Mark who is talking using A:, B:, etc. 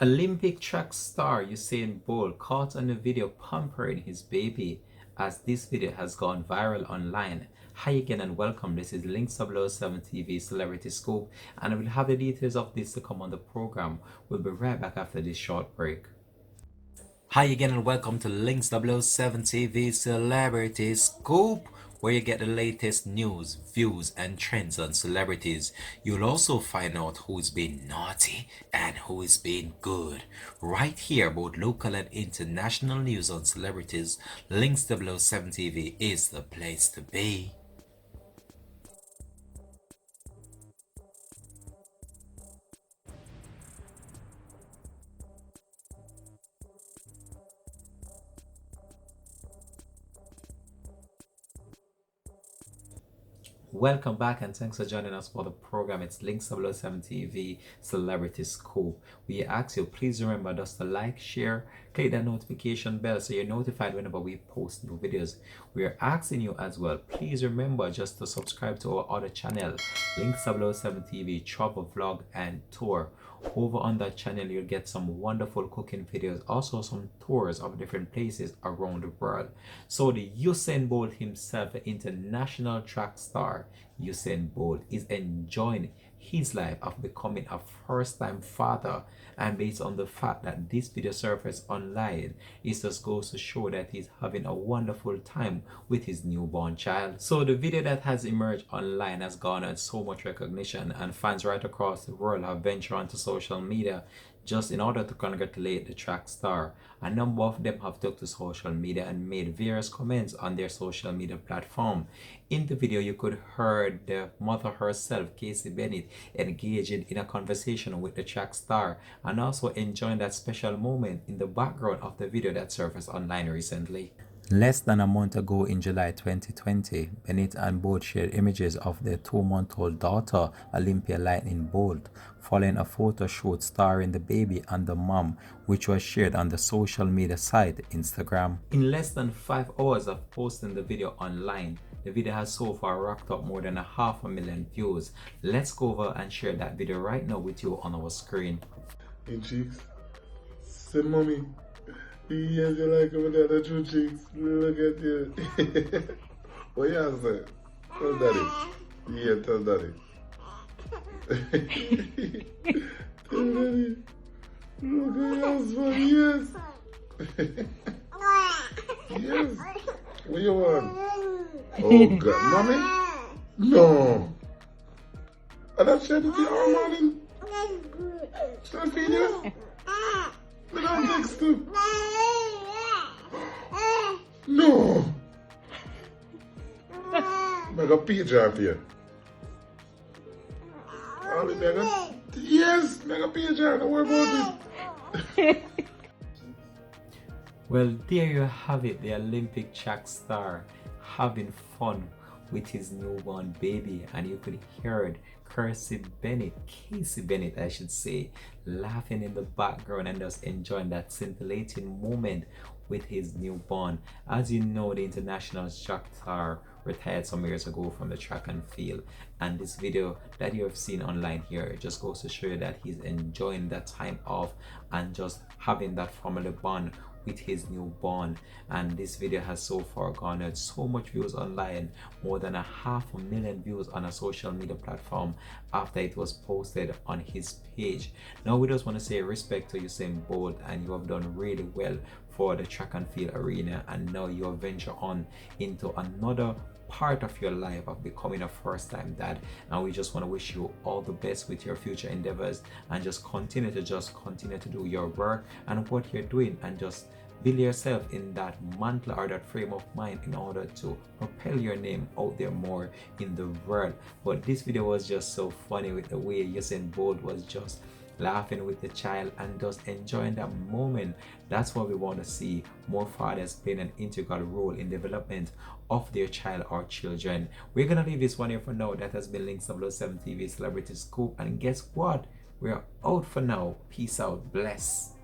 A: Olympic track star Usain Bolt caught on a video pampering his baby as this video has gone viral online. Hi again and welcome. This is Links 007 TV Celebrity Scoop, and I will have the details of this to come on the program. We'll be right back after this short break. Hi again and welcome to Links 007 TV Celebrity Scoop, where you get the latest news, views and trends on celebrities. You'll also find out who's been naughty and who is being good. Right here, both local and international news on celebrities. Links 007 TV is the place to be. Welcome back and thanks for joining us for the program. It's Links 007 TV Celebrity Scoop. We ask you, please remember just to like, share, click that notification bell so you're notified whenever we post new videos. We are asking you as well, please remember just to subscribe to our other channel, Links 007 TV Travel Vlog and Tour. Over on that channel you'll get some wonderful cooking videos, also some tours of different places around the world. So the Usain Bolt himself, the international track star Usain Bolt, is enjoying his life of becoming a first-time father, and based on the fact that this video surfaced online, it just goes to show that he's having a wonderful time with his newborn child. So the video that has emerged online has garnered so much recognition, and fans right across the world have ventured onto social media just in order to congratulate the track star. A number of them have took to social media and made various comments on their social media platform. In the video, you could hear the mother herself, Casey Bennett, engaging in a conversation with the track star and also enjoying that special moment in the background of the video that surfaced online recently. Less than a month ago in July 2020, Bennett and Bolt shared images of their 2-month-old daughter, Olympia Lightning Bolt, following a photo shoot starring the baby and the mom, which was shared on the social media site Instagram. In less than 5 hours of posting the video online, the video has so far racked up more than 500,000 views. Let's go over and share that video right now with you on our screen.
B: Hey cheeks, say mommy. Yes, you like him with the other two cheeks. Look at you. What you say? Tell daddy. Yeah, tell daddy. Tell daddy. Look at your husband, yes. Yes. What you want? Oh God, mommy? No. I don't share with you all morning. Shall I feed you? But I'm next to. No. I got pee jar for you. Yes, I got pee jar. Don't worry about it.
A: Well, there you have it, the Olympic track star having fun with his newborn baby, and you could hear it, Casey Bennett I should say, laughing in the background and just enjoying that scintillating moment with his newborn. As you know, the international track star retired some years ago from the track and field, and this video that you have seen online here just goes to show you that he's enjoying that time off and just having that family bond with his newborn. And this video has so far garnered so much views online, more than 500,000 views on a social media platform after it was posted on his page. Now we just want to say respect to Usain Bolt, and you have done really well for the track and field arena, and now you venture on into another part of your life of becoming a first-time dad, and we just want to wish you all the best with your future endeavors, and just continue to do your work and what you're doing, and just build yourself in that mantle or that frame of mind in order to propel your name out there more in the world. But this video was just so funny with the way Usain Bolt was just laughing with the child and just enjoying that moment. That's what we want to see, more fathers playing an integral role in development of their child or children. We're gonna leave this one here for now. That has been Links 007 TV Celebrity Scoop, and guess what, we're out for now. Peace out, bless.